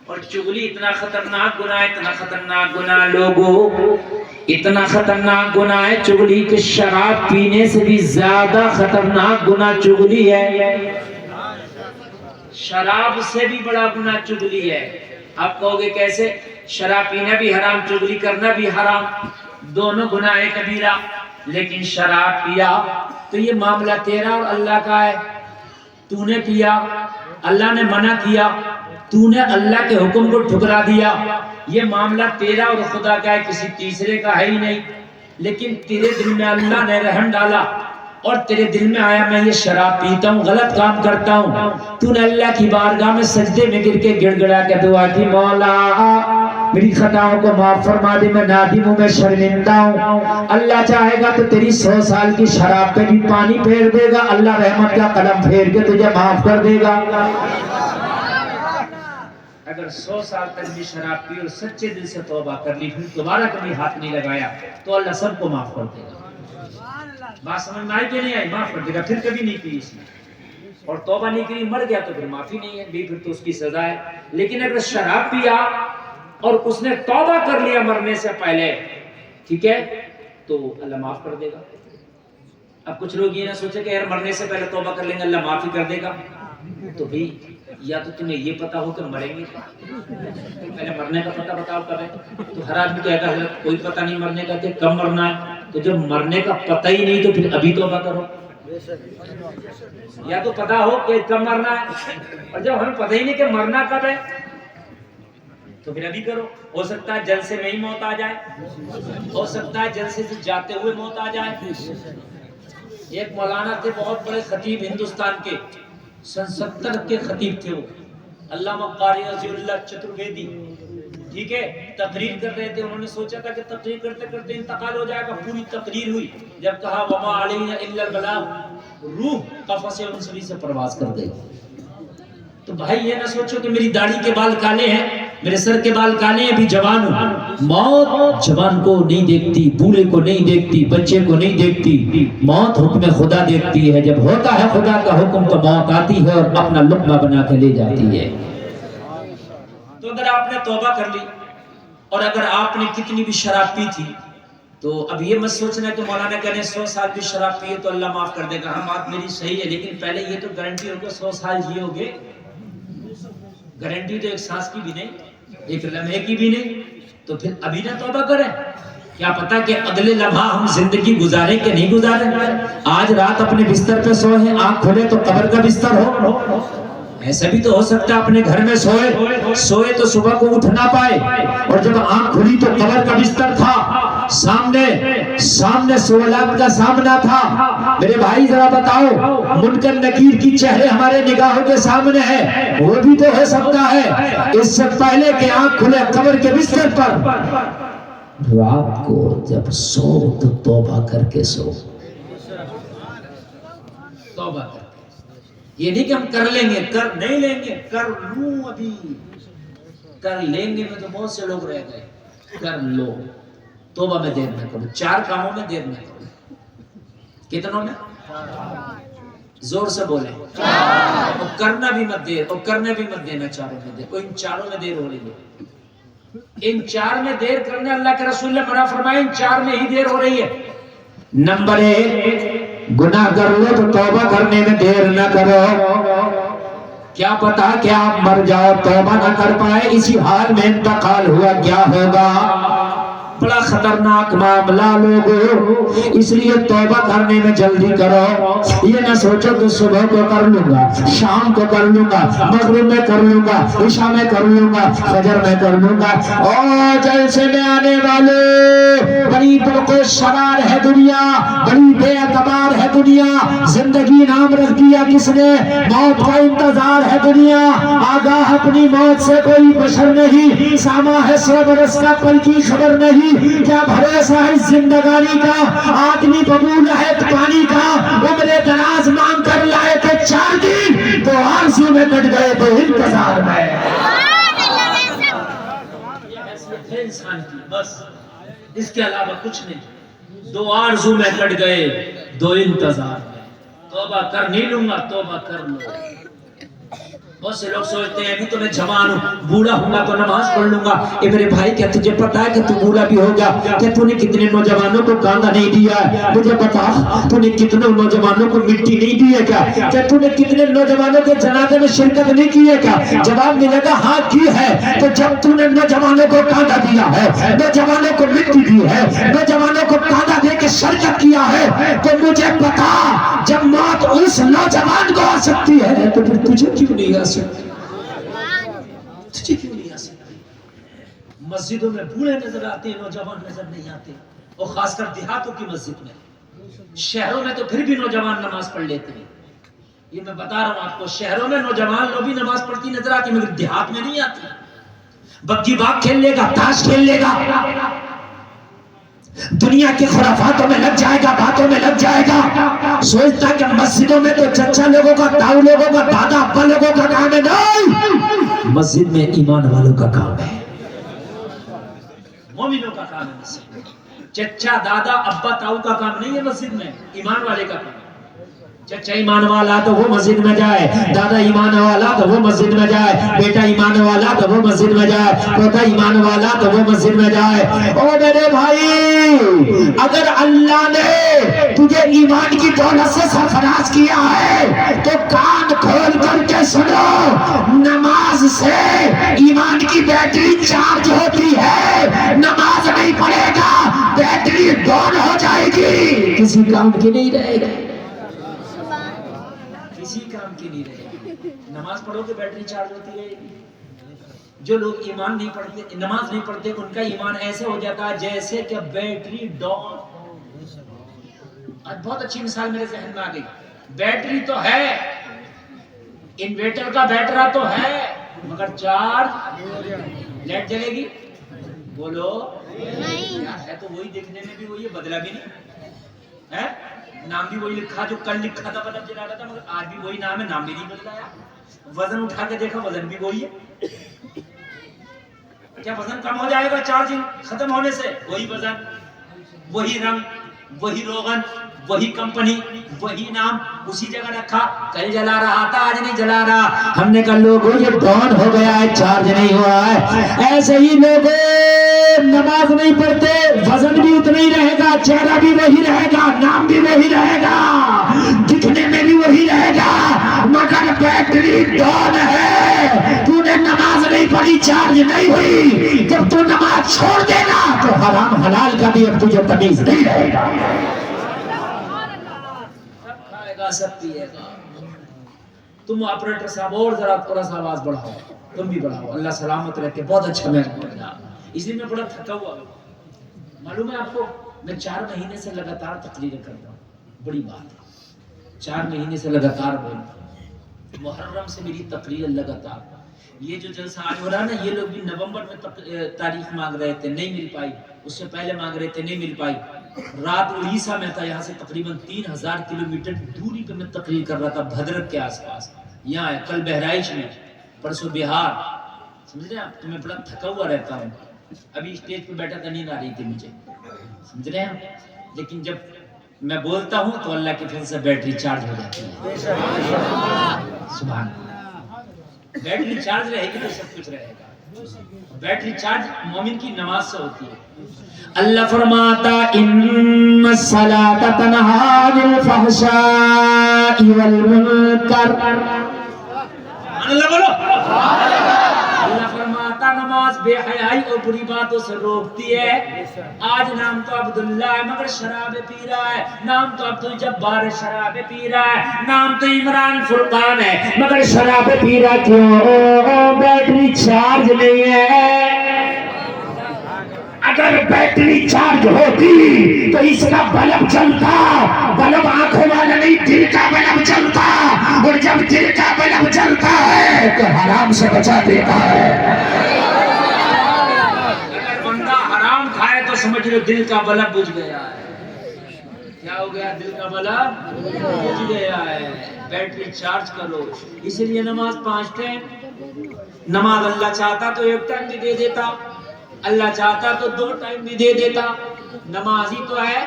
اور چغلی اتنا خطرناک گناہ ہے، اتنا خطرناک گناہ لوگوں، اتنا خطرناک گناہ ہے چغلی کہ شراب پینے سے بھی زیادہ خطرناک گناہ چغلی ہے۔ شراب سے بھی بڑا گناہ چغلی ہے۔ آپ کہو گے کیسے؟ شراب پینا بھی حرام، چغلی کرنا بھی حرام، دونوں گناہ کبیرہ، لیکن شراب پیا تو یہ معاملہ تیرا اور اللہ کا ہے۔ تو نے پیا، اللہ نے منع کیا، تو نے اللہ کے حکم کو ٹھکرا دیا، یہ معاملہ تیرا اور خدا کا ہے، کسی تیسرے کا ہے ہی نہیں۔ لیکن تیرے دل میں اللہ نے رحم ڈالا اور تیرے دل میں آیا میں یہ شراب پیتا ہوں، غلط کام کرتا ہوں، تو نے اللہ کی بارگاہ میں سجدے میں گر کے گڑ گڑا کے دعا کی، مولا میری خطاؤں کو معاف فرما دے، میں نادم ہوں، میں شرمندہ ہوں۔ اللہ چاہے گا تو تیری 100 سال کی شراب پہ بھی پانی پھیر دے گا، اللہ رحمت کا قلم پھیر کے تجھے معاف کر دے گا۔ اگر 100 سال تک بھی شراب پی اور سچے دل سے توبہ کر لی، پھر دوبارہ کبھی ہاتھ نہیں لگایا، تو اللہ سب کو معاف کر دے گا۔ بات سمجھ میں آئی کہ نہیں آئی؟ معاف کر دے گا، پھر کبھی نہیں پی اس نے، اور توبہ نہیں کی، مر گیا تو پھر معافی نہیں ہے بھی، پھر تو اس کی سزا ہے۔ لیکن اگر شراب پیا اور اس نے توبہ کر لیا مرنے سے پہلے، ٹھیک ہے، تو اللہ معاف کر دے گا۔ اب کچھ لوگ یہ نہ سوچے کہ یار مرنے سے پہلے توبہ کر لیں گے اللہ معافی کر دے گا، تو بھی یا تو تمہیں یہ پتا ہو کہ مریں گے، پہلے مرنے کا پتہ بتاؤ کب ہے؟ تو ہر آدمی کہتا ہے کوئی پتہ نہیں مرنے کا کہ کب مرنا ہے، تو جب مرنے کا پتہ ہی نہیں تو پھر ابھی توبہ کرو۔ یا تو پتہ ہو کہ کب مرنا ہے، اور جب ہمیں پتہ ہی نہیں کہ مرنا کب ہے تو پھر ابھی کرو۔ ہو سکتا ہے جلسے میں ہی موت آ جائے، ہو سکتا ہے جلسے سے جاتے ہوئے موت آ جائے۔ ایک مولانا تھے بہت بڑے خطیب ہندوستان کے، سن 70 کے خطیب تھے وہ، علامہ قاری رضی اللہ چترویدی، ٹھیک ہے، تقریر کر رہے تھے، انہوں نے سوچا تھا کہ تقریر کرتے کرتے انتقال ہو جائے گا، پوری تقریر ہوئی، جب کہا وما علینا الا البلاغ، روح قفص انسلی سے پرواز کر گئی۔ تو بھائی یہ نہ سوچو کہ میری داڑھی کے بال کالے ہیں، میرے سر کے بال کالے ہیں، ابھی جوان ہوں۔ موت جوان کو نہیں دیکھتی، بوڑھے کو نہیں دیکھتی، بچے کو نہیں دیکھتی، موت حکم خدا دیکھتی ہے۔ جب ہوتا ہے خدا کا حکم تو موت آتی ہے اور اپنا لقمہ بنا کے لے جاتی ہے۔ تو اگر آپ نے توبہ کر لی اور اگر آپ نے کتنی بھی شراب پی تھی تو اب یہ مت سوچنا کہ مولانا کہنے 100 سال بھی شراب پیے تو اللہ معاف کر دے گا۔ ہاں بات میری صحیح ہے، لیکن پہلے یہ تو گارنٹی ہوگا 100 سال جیو گے، گارنٹی تو ایک سانس کی بھی نہیں، ایک لمحے کی بھی نہیں، تو پھر ابھی نہ توبہ کریں؟ کیا پتا کہ اگلے لمحہ ہم زندگی گزاریں کہ نہیں گزاریں؟ آج رات اپنے بستر پہ سوئے ہیں، آنکھ کھولے تو قبر کا بستر ہو، ایسا بھی تو ہو سکتا ہے اپنے گھر میں سوئے تو صبح کو اٹھ نہ پائے، اور جب آنکھ کھلی تو قبر کا بستر تھا، سامنے سوالات کا سامنا تھا۔ میرے بھائی ذرا بتاؤ، منکر نکیر کی چہرے ہمارے نگاہوں کے سامنے ہے، وہ بھی تو ہو سکتا ہے اس سے پہلے کہ آنکھ کھلے قبر کے بستر پر۔ رات کو جب سو تو توبہ کر کے سو، توبہ کر کے، یہ نہیں کہ ہم کر لیں گے، کر نہیں لیں گے، کر لوں ابھی، کر لیں گے میں تو بہت سے لوگ رہ گئے، کر لو۔ توبہ میں دیر نہ کرو، 4 کاموں میں دیر نہ کرو۔ کتنوں میں؟ زور سے بولیں، اور کرنا بھی مت دیر، اور کرنے بھی مت دینا 4 میں دیر، ان 4 میں دیر ہو رہی ہے، ان 4 میں دیر کرنے اللہ کے رسول نے منع فرمایا، ان 4 میں ہی دیر ہو رہی ہے۔ نمبر 1، گناہ کر لو تو توبہ کرنے میں دیر نہ کرو، کیا پتا کہ آپ مر جاؤ توبہ نہ کر پائے، اسی حال میں انتقال ہوا کیا ہوگا؟ بڑا خطرناک معاملہ لوگوں، اس لیے توبہ کرنے میں جلدی کرو۔ یہ نہ سوچو کہ صبح کو کر لوں گا، شام کو کر لوں گا، مغرب میں کر لوں گا، عشاء میں کر لوں گا، فجر میں کر لوں گا۔ اور جلسے میں آنے والے، بڑی پرکش شرار ہے دنیا، بڑی بے اعتبار ہے دنیا، زندگی نام رکھ دیا کس نے؟ موت کا انتظار ہے دنیا، آگاہ اپنی موت سے کوئی بشر نہیں، سامہ ہے 100 برس کا پل کی خبر نہیں، کیا بھروسہ ہے زندگانی کا، آدمی ببول ہے پانی کا، عمر دراز مانگ کر لائے تھے 4 دن، تو آرزو میں کٹ گئے تو انتظار میں۔ یہ انسان کی بس، اس کے علاوہ کچھ نہیں، 2 آرزو میں کٹ گئے 2 انتظار میں۔ توبہ کر نہیں لوں گا، توبہ کر لو۔ بہت سے لوگ سوچتے ہیں ابھی تو میں جوان ہوں، بوڑھا ہوں گا تو نماز پڑھ لوں گا. اے میرے بھائی کیا تجھے پتا ہے کہ تو بوڑھا بھی ہوگا؟ کیا تو نے کتنے نوجوانوں کو کاندھا نہیں دیا ہے؟ مجھے بتا تو نے کتنے نوجوانوں کو مٹی نہیں دی ہے کیا؟ کیا تو نے کتنے نوجوانوں کے جنازے میں شرکت نہیں کی ہے کیا؟ جواب ملے گا ہاں کی ہے. تو جب تو نے نوجوانوں کو کاندھا دیا ہے، نوجوانوں کو مٹی دی ہے، نوجوانوں کو کاندھا دے کے شرکت کیا ہے، تو مجھے بتا جب موت اس نوجوان کو آ سکتی ہے تو پھر تجھے کیوں نہیں آ سکتی؟ تجھے کیوں نہیں آ سکتی؟ مسجدوں میں بوڑھے نظر آتے ہیں، نوجوان نظر نہیں آتے، اور خاص کر دیہاتوں کی مسجد میں. شہروں میں تو پھر بھی نوجوان نماز پڑھ لیتے ہیں. یہ میں بتا رہا ہوں آپ کو، شہروں میں نوجوان لوگ بھی نماز پڑھتی نظر آتی مگر دیہات میں نہیں آتی. بگی باغ کھیل لے گا، تاش کھیل لے گا، دنیا کے خرافاتوں میں لگ جائے گا، باتوں میں لگ جائے گا، سوچتا کہ مسجدوں میں تو چچا لوگوں کا، تاؤ لوگوں کا، دادا ابا لوگوں کا کام ہے. نہیں، مسجد میں ایمان والوں کا کام ہے، مومنوں کا کام ہے. مسجد میں چچا دادا ابا تاؤ کا کام نہیں ہے، مسجد میں ایمان والے کا کام ہے. چچا ایمان والا تو وہ مسجد میں جائے، دادا ایمان والا تو وہ مسجد میں جائے، بیٹا ایمان والا تو وہ مسجد میں جائے، پوتا ایمان والا تو وہ مسجد میں جائے. او میرے بھائی، اگر اللہ نے تجھے ایمان کی دولت سے سرفراز کیا ہے تو کان کھول کر کے سنو، نماز سے ایمان کی بیٹری چارج ہوتی ہے. نماز نہیں پڑھے گا بیٹری ڈاؤن ہو جائے گی، کسی کام کی نہیں رہے گا، کسی کام کی نہیں رہے گی. نماز پڑھو کہ بیٹری چارج ہوتی رہے گی. جو لوگ ایمان نہیں پڑھتے، نماز نہیں پڑھتے، ان کا ایمان ایسے ہو جاتا ہے جیسے کہ بیٹری ڈاؤن. آج بہت اچھی مثال میرے ذہن میں آ گئی. بیٹری تو ہے، انویٹر کا بیٹرا تو ہے، مگر چارج لائٹ جلے گی؟ بولو یار، ہے تو وہی، دیکھنے میں بھی وہی ہے، بدلا بھی نہیں ہے. نام بھی وہی لکھا جو کل لکھا تھا، بلب جلا رہا تھا، مگر آج بھی وہی نام ہے، نام بھی نہیں بدلایا. وزن اٹھا کے دیکھا، وزن بھی وہی ہے. کیا وزن کم ہو جائے گا چارجنگ ختم ہونے سے؟ وہی وزن، وہی رنگ، وہی روغن، وہی کمپنی، وہی نام، اسی جگہ رکھا. کل جلا رہا تھا، آج نہیں جلا رہا. ہم نے کہا لوگوں یہ ڈاؤن ہو گیا ہے، چارج نہیں ہوا ہے. ایسے ہی لوگوں نماز نہیں پڑھتے، وزن بھی اتنا ہی رہے گا، چہرہ بھی وہی رہے گا، نام بھی وہی رہے گا، دکھنے میں بھی وہی رہے گا، مگر بیٹری ڈاؤن ہے. تو نے نماز نہیں پڑھی، چارج نہیں ہوئی. جب تو نماز چھوڑ دے گا تو حرام حلال کا بھی اب تجھے تمیز نہیں رہے گا. سب کھائے گا، سب پیے گا. تم آپریٹر صاحب اور ذرا تھوڑا سا آواز بڑھاؤ، تم بھی بڑھاؤ. اللہ سلامت رکھے. بہت اچھا میں بڑھا، اس لیے میں بڑا تھکا ہوا. معلوم ہے آپ کو، میں 4 مہینے سے لگاتار تقریریں کرتا ہوں. بڑی بات ہے، 4 مہینے سے لگاتار بول رہا ہوں. محرم سے میری تقریر لگاتار. یہ جو جلسہ آج ہو رہا ہے نا، یہ لوگ بھی نومبر میں تاریخ مانگ رہے تھے، نہیں مل پائی. اس سے پہلے مانگ رہے تھے، نہیں مل پائی. رات اڑیسہ میں تھا، یہاں سے تقریباً 3000 کلومیٹر دوری پہ میں تقریر کر رہا تھا، بھدرک کے آس پاس. یہاں ہے، کل بہرائچ میں، پرسوں بہار. سمجھ رہے ہیں آپ؟ تو میں بڑا تھکا ہوا رہتا ہوں. ابھی اسٹیج پہ بیٹھا تھا، نیند آ رہی تھی مجھے، سمجھ رہے ہیں. لیکن جب میں بولتا ہوں تو اللہ کے فضل سے بیٹری چارج ہو جاتی ہے. سبحان اللہ. بیٹری چارج رہے گی تو سب کچھ رہے گا. بیٹری چارج مومن کی نماز سے ہوتی ہے. اللہ فرماتا ان الصلاۃ تنہی عن الفحشاء والمنکر. اللہ بولو. اللہ فرماتا نماز بے حیائی اور بری باتوں سے روکتی ہے. آج نام تو عبداللہ ہے مگر شراب پی رہا ہے، نام تو عبد الجبار شراب پی رہا ہے، نام تو عمران فرقان ہے مگر شراب پی رہا. کیوں؟ بیٹری چارج نہیں ہے. اگر بیٹری چارج ہوتی تو اس کا بلب چلتا. بلب آنکھوں والا نہیں، دل کا بلب چلتا، اور جب دل کا بلب چلتا ہے تو حرام سے بچا دیتا ہے. اگر بندہ حرام کھائے تو سمجھ لو دل کا بلب بجھ گیا ہے. کیا ہو گیا؟ دل کا بلب بجھ گیا ہے. بیٹری چارج کرو. اسی لیے نماز 5 ٹائم. نماز اللہ چاہتا تو 1 ٹائم بھی دے دیتا، اللہ چاہتا تو 2 ٹائم بھی دے دیتا. نمازی تو ہے،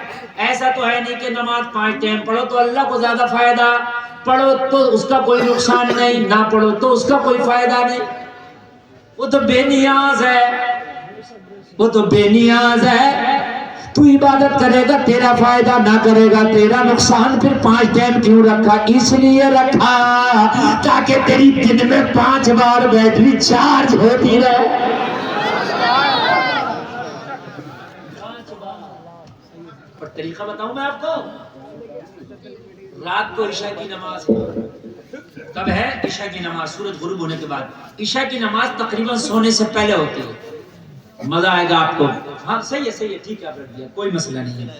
ایسا تو ہے نہیں کہ نماز 5 ٹائم پڑھو تو اللہ کو زیادہ فائدہ، پڑھو تو اس کا کوئی نقصان نہیں، نہ پڑھو تو اس کا کوئی فائدہ نہیں. وہ تو بے نیاز ہے، وہ تو بے نیاز ہے. تو عبادت کرے گا تیرا فائدہ، نہ کرے گا تیرا نقصان. پھر 5 ٹائم کیوں رکھا؟ اس لیے رکھا تاکہ تیری دن میں 5 بار بیٹری چارج ہوتی رہے. پر طریقہ بتاؤں میں آپ کو. رات کو عشاء کی نماز کب ہے؟ عشاء کی نماز سورج غروب ہونے کے بعد. عشاء کی نماز تقریباً سونے سے پہلے ہوتی ہے. مزہ آئے گا آپ کو. ہاں صحیح ہے ٹھیک ہے، آپ رکھ دیا، کوئی مسئلہ نہیں ہے.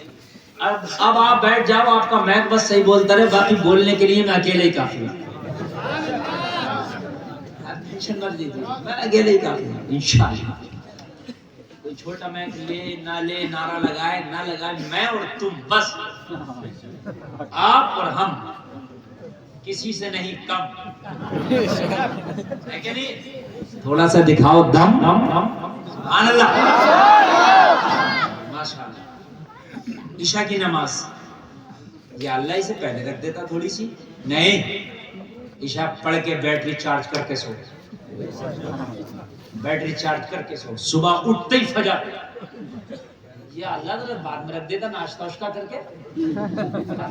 اب آپ بیٹھ جاؤ، آپ کا میک بس صحیح بولتا رہے، باقی بولنے کے لیے میں اکیلے ہی کافی ہوں. میں اکیلے ہی کافی ہوں انشاءاللہ. کوئی چھوٹا میک لے نہ لے، نعرہ لگائے نہ لگائے، میں اور تم بس، آپ اور ہم، کسی سے نہیں کم ہے کہ نہیں؟ تھوڑا سا دکھاؤ دم. سبحان اللہ، ماشاءاللہ. عشاء کی نماز یہ اللہ ہی سے پہلے رکھ دیتا تھوڑی سی. نہیں، عشاء پڑھ کے بیٹری چارج کر کے سو، بیٹری چارج کر کے سو. صبح اٹھتے ہی فجر، یہ اللہ تعالیٰ بعد میں رکھ دیتا ناشتہ واشتہ کر کے،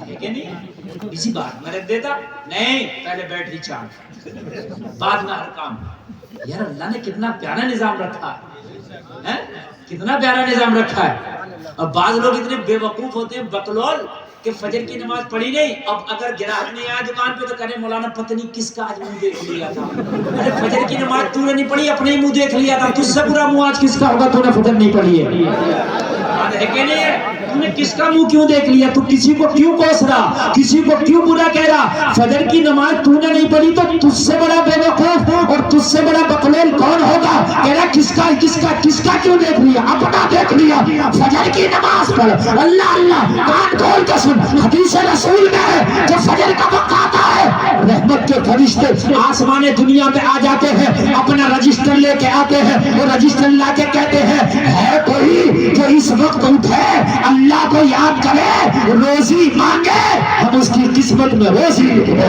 ہے کہ نہیں؟ اسی بات میں رکھ دیتا. نہیں، پہلے بیٹری چارج، بعد میں ہر کام. یار اللہ نے کتنا پیارا نظام رکھا ہے، کتنا پیارا نظام رکھا ہے. اور بعض لوگ اتنے بے وقوف ہوتے ہیں بکلول کہ فجر کی نماز پڑھی نہیں. اب اگر گراہک نہیں آیا دکان پہ تو کہنے مولانا پتہ نہیں کس کا آج منہ دیکھ لیا تھا. ارے فجر کی نماز تو نے نہیں پڑھی، اپنے ہی منہ دیکھ لیا تھا. تجھ سے برا منہ آج کس کا ہوگا؟ تو نے فجر نہیں پڑھی ہے کہ نہیں ہے؟ تو نے کس کا منہ کیوں دیکھ لیا؟ تو کسی کو کیوں کوس رہا، کسی کو کیوں برا کہہ رہا؟ فجر کی نماز تو نے نہیں پڑھی تو تجھ سے بڑا بے وقوف اور تجھ سے بڑا بکلول کون ہوگا؟ کہہ رہا کس کا کیوں دیکھ لیا؟ اپنا دیکھ لیا. فجر کی نماز پڑھ. اللہ اللہ، کان کھول کے سن. حدیث رسول میں ہے جب فجر کا وقت آتا ہے رحمت کے فرشتے آسمان دنیا پہ آ جاتے ہیں، اپنا رجسٹر لے کے آتے ہیں. وہ رجسٹر لا کے کہتے ہیں ہے کوئی جو اس وقت اٹھے اللہ کو یاد کرے روزی مانگے، ہم اس کی قسمت میں روزی لکھیں.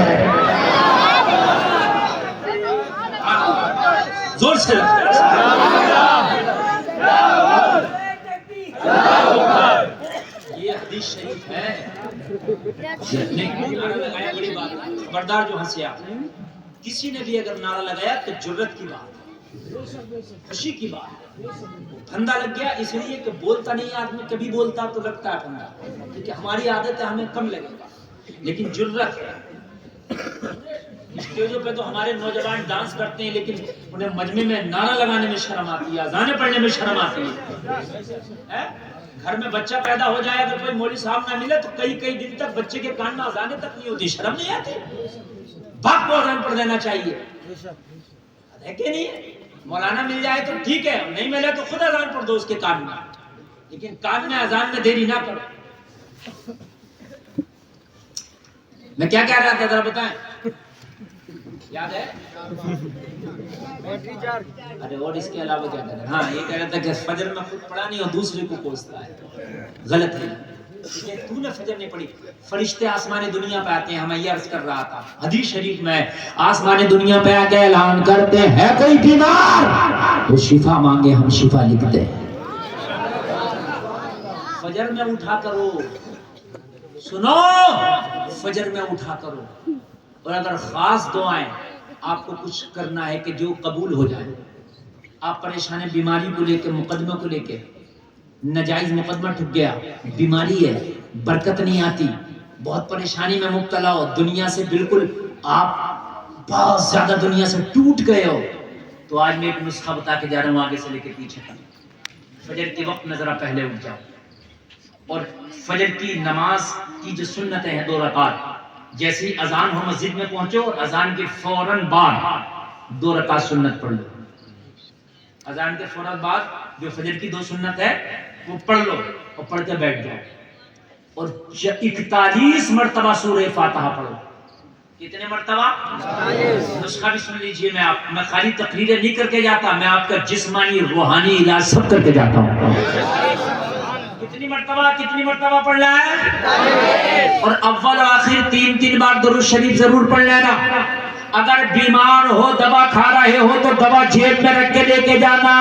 زور سے یہ حدیث شریف ہے. نعرہ لگایا بڑی بات، خبردار جو ہنسیا. کسی نے بھی اگر نعرہ لگایا تو جرت کی بات، خوشی کی بات. پھندا لگ گیا اس لیے کہ بولتا نہیں آدمی، کبھی بولتا تو لگتا ہے پھندا، کیونکہ ہماری عادت ہے ہمیں کم لگے گا. لیکن جرت ہے. اسٹیجوں پہ تو ہمارے نوجوان ڈانس کرتے ہیں لیکن انہیں مجمع میں نعرہ لگانے میں شرم آتی ہے، اذانیں پڑھنے میں شرم آتی ہے. گھر میں بچہ پیدا ہو جائے اگر کوئی مولوی صاحب نہ ملے تو کئی دن تک بچے کے کان میں اذانیں تک نہیں ہوتی. شرم نہیں آتی؟ باپ کو اذان پڑھ دینا چاہیے، ہے کہ نہیں؟ مولانا مل جائے تو ٹھیک ہے، نہیں ملے تو خود اذان پڑھ دو اس کے کان میں، لیکن کان میں اذان میں دیری نہ کرو. میں کیا کہہ رہا تھا ذرا بتائیں، یاد ہے؟ ارے اور اس کے علاوہ کیا کہہ رہا؟ ہاں یہ کہہ رہا تھا کہ فجر میں خود پڑھا نہیں اور دوسرے کو کوستا ہے. غلط ہے. تو نے فجر نہیں پڑھی. فرشتے آسمان دنیا پہ آتے ہیں. ہمیں یہ عرض کر رہا تھا حدیث شریف میں آسمان دنیا پہ آ کے اعلان کرتے ہیں کوئی بیمار تو شفا مانگے، ہم شفا لکھتے ہیں. فجر میں اٹھا کرو، سنو، فجر میں اٹھا کرو. اور اگر خاص دعائیں آپ کو کچھ کرنا ہے کہ جو قبول ہو جائے، آپ پریشان ہیں بیماری کو لے کے، مقدمہ کو لے کے، ناجائز مقدمہ ٹھک گیا، بیماری ہے، برکت نہیں آتی، بہت پریشانی میں مبتلا ہو، دنیا سے بالکل آپ بہت زیادہ دنیا سے ٹوٹ گئے ہو، تو آج میں ایک نسخہ بتا کے جا رہا ہوں آگے سے لے کے پیچھے تک. فجر کے وقت میں ذرا پہلے اٹھ جاؤ اور فجر کی نماز کی جو سنتیں ہیں 2 رکعت، جیسے ہی اذان ہو مسجد میں پہنچو اور اذان کے فوراً بعد 2 رکعت سنت پڑھ لو. اذان کے فوراً بعد جو فجر کی 2 سنت ہے وہ پڑھ لو اور پڑھ کے بیٹھ جاؤ اور 41 مرتبہ سورہ فاتحہ پڑھو. کتنے مرتبہ؟ 41. نسخہ بھی سن لیجئے. میں خالی تقریریں نہیں کر کے جاتا، میں آپ کا جسمانی روحانی علاج سب کر کے جاتا ہوں. کتنی مرتبہ پڑھنا ہے؟ اور اول و آخر 3 بار درود شریف ضرور پڑھ لینا. اگر بیمار ہو دوا کھا رہے ہو تو دوا جیب میں رکھ کے لے کے جانا.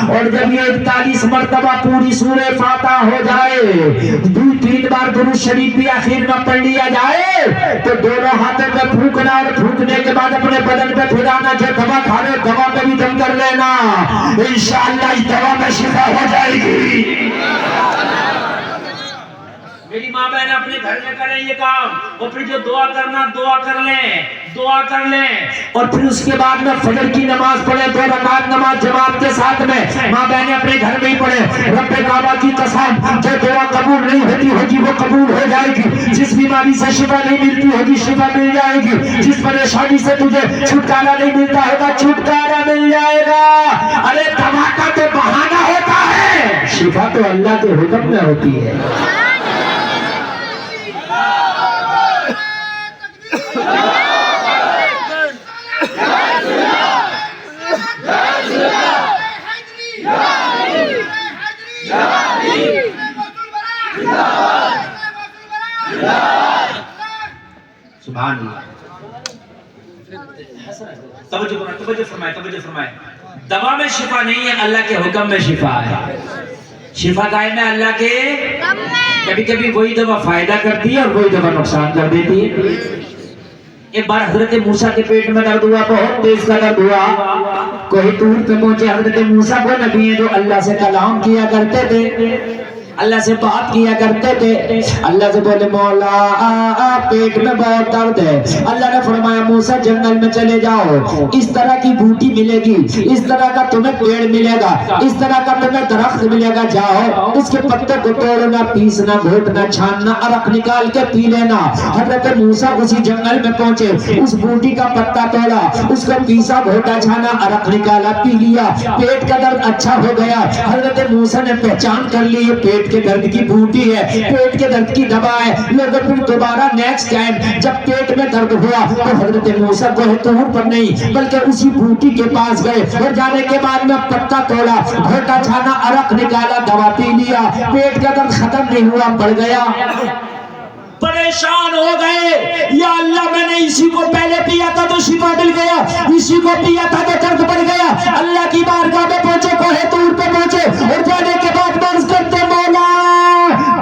اور جب یہ 41 مرتبہ پوری سورہ فاتحہ ہو جائے 3 بار درود شریف بھی آخر میں پڑھ لیا جائے تو دونوں ہاتھوں میں پھونکنا اور پھونکنے کے بعد اپنے بدن پہ پھرانا. جو دوا کھا رہے دوا پہ بھی دم کر لینا. انشاءاللہ اس دوا میں شفا ہو جائے گی. میری ماں بہن اپنے گھر میں کریں یہ کام. اور پھر جو دعا کرنا دعا کر لیں اور پھر اس کے بعد میں فجر کی نماز پڑھیں 2 رکعت نماز جماعت کے ساتھ میں. ماں بہنیں اپنے گھر میں ہی پڑھیں. رب کعبہ کی قسم جو دعا قبول نہیں ہوتی ہوگی وہ قبول ہو جائے گی. جس بیماری سے شفا نہیں ملتی ہوگی شفا مل جائے گی. جس پریشانی سے تجھے چھٹکارا نہیں ملتا ہوگا چھٹکارا مل جائے گا. ارے دوا کا تو بہانہ ہوتا ہے, شفا تو اللہ کے حکم میں ہوتی ہے. سبحان اللہ. توجہ فرمائے. دوا میں شفا نہیں ہے, اللہ کے حکم میں شفا ہے. شفا قائم ہے اللہ کے. کبھی کبھی وہی دوا فائدہ کرتی ہے اور وہی دوا نقصان کر دیتی ہے. ایک بار حضرت موسیٰ کے پیٹ میں درد ہوا, بہت تیز کا درد ہوا. کوئی طور پہ پہنچے. حضرت موسیٰ وہ نبی ہیں جو اللہ سے کلام کیا کرتے تھے, اللہ سے بات کیا کرتے تھے. اللہ سے بولے مولا پیٹ میں بہت درد ہے. اللہ نے فرمایا موسیٰ جنگل میں چلے جاؤ, اس طرح کی بوٹی ملے گی, اس طرح کا تمہیں پیڑ ملے گا, اس طرح کا تمہیں درخت ملے گا. جاؤ اس کے پتے کو توڑنا, پیسنا, گھوٹنا, چھاننا, عرق نکال کے پی لینا. حضرت موسیٰ اسی جنگل میں پہنچے, اس بوٹی کا پتا توڑا, اس کو پیسا, گھوٹا, چھانا, عرق نکالا, پی لیا. پیٹ کا درد اچھا ہو گیا. حضرت موسیٰ نے پہچان کر لی یہ پیٹ کے درد کی بوٹی ہے, پیٹ کے درد کی دوا ہے. لیکن پھر دوبارہ نیکسٹ ٹائم جب پیٹ میں درد ہوا تو حضرت موسیٰ کو طور پر نہیں بلکہ اسی بوٹی کے پاس گئے اور جانے کے بعد میں پتا توڑا, گھوٹا, چھانا, عرق نکالا, دوا پی لیا. پیٹ کا درد ختم نہیں ہوا, بڑھ گیا. پریشان ہو گئے, یا اللہ میں نے اسی کو پہلے پیا تھا تو شفا مل گیا, اسی کو پیا تھا تو درد بڑھ گیا. اللہ کی بارگاہ میں پہنچے, کوہ طور پہ پہنچے اور جانے کے بعد عرض کرتے مولا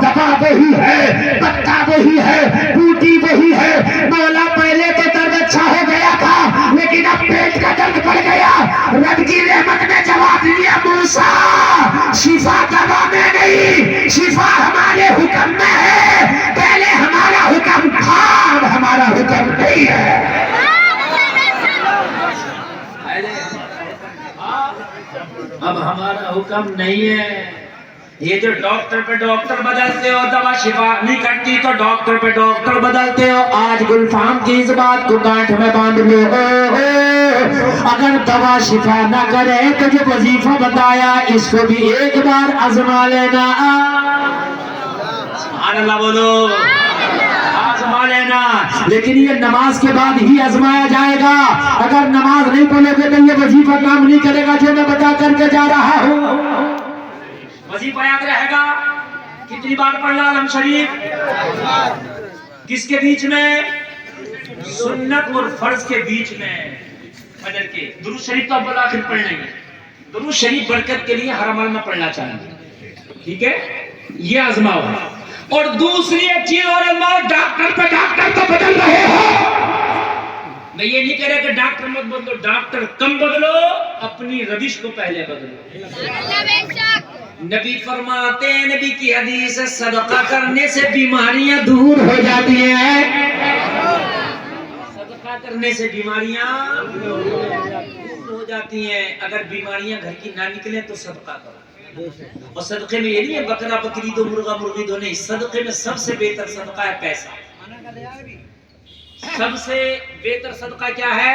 دوا وہی ہے, پتا وہی ہے, بوٹی وہی ہے. مولا پہلے تو درد اچھا ہو گیا تھا لیکن اب پیٹ کا درد بڑھ گیا. رب کی رحمت نے جواب دیا موسیٰ شفا دوا میں نہیں, شفا ہمارے حکم میں ہے. پہلے ہمارا حکم تھا, اب ہمارا حکم نہیں ہے. اب ہمارا حکم نہیں ہے. یہ جو ڈاکٹر پہ ڈاکٹر بدلتے ہو, دوا شفا نہیں کرتی تو ڈاکٹر پہ ڈاکٹر بدلتے ہو. آج گلفام کی اس بات کو گانٹھ میں باندھ لو, اگر دوا شفا نہ کرے تو جو وظیفہ بتایا اس کو بھی ایک بار آزما لینا. سبحان اللہ بولو, آزما لینا. لیکن یہ نماز کے بعد ہی آزمایا جائے گا. اگر نماز نہیں پڑھو گے تو یہ وظیفہ کام نہیں کرے گا جو میں بتا کر کے جا رہا ہوں. وظیفہ یاد رہے گا. کتنی بار پڑھنا علم شریف؟ کس کے بیچ میں؟ سنت اور فرض کے بیچ میں. فجر کے درود شریف تو اول آخر پڑھنا ہی ہے. درود شریف برکت کے لیے ہر عمل میں پڑھنا چاہیے. ٹھیک ہے, یہ آزماؤ. اور دوسری ایک چیز اور آزماؤ, ڈاکٹر پہ ڈاکٹر تو بدل رہے ہو. میں یہ نہیں کہہ رہا کہ ڈاکٹر مت بدلو, ڈاکٹر کم بدلو, اپنی روش کو پہلے بدلو. نبی فرماتے ہیں, نبی کی حدیث ہے, صدقہ کرنے سے بیماریاں دور ہو جاتی ہیں. صدقہ کرنے سے بیماریاں دور ہو جاتی ہیں. اگر بیماریاں گھر کی نہ نکلیں تو صدقہ کرو. اور صدقے میں یہ نہیں ہے بکرا بکری دو, مرغا مرغی دو, نہیں. صدقے میں سب سے بہتر صدقہ ہے پیسہ. سب سے بہتر صدقہ کیا ہے؟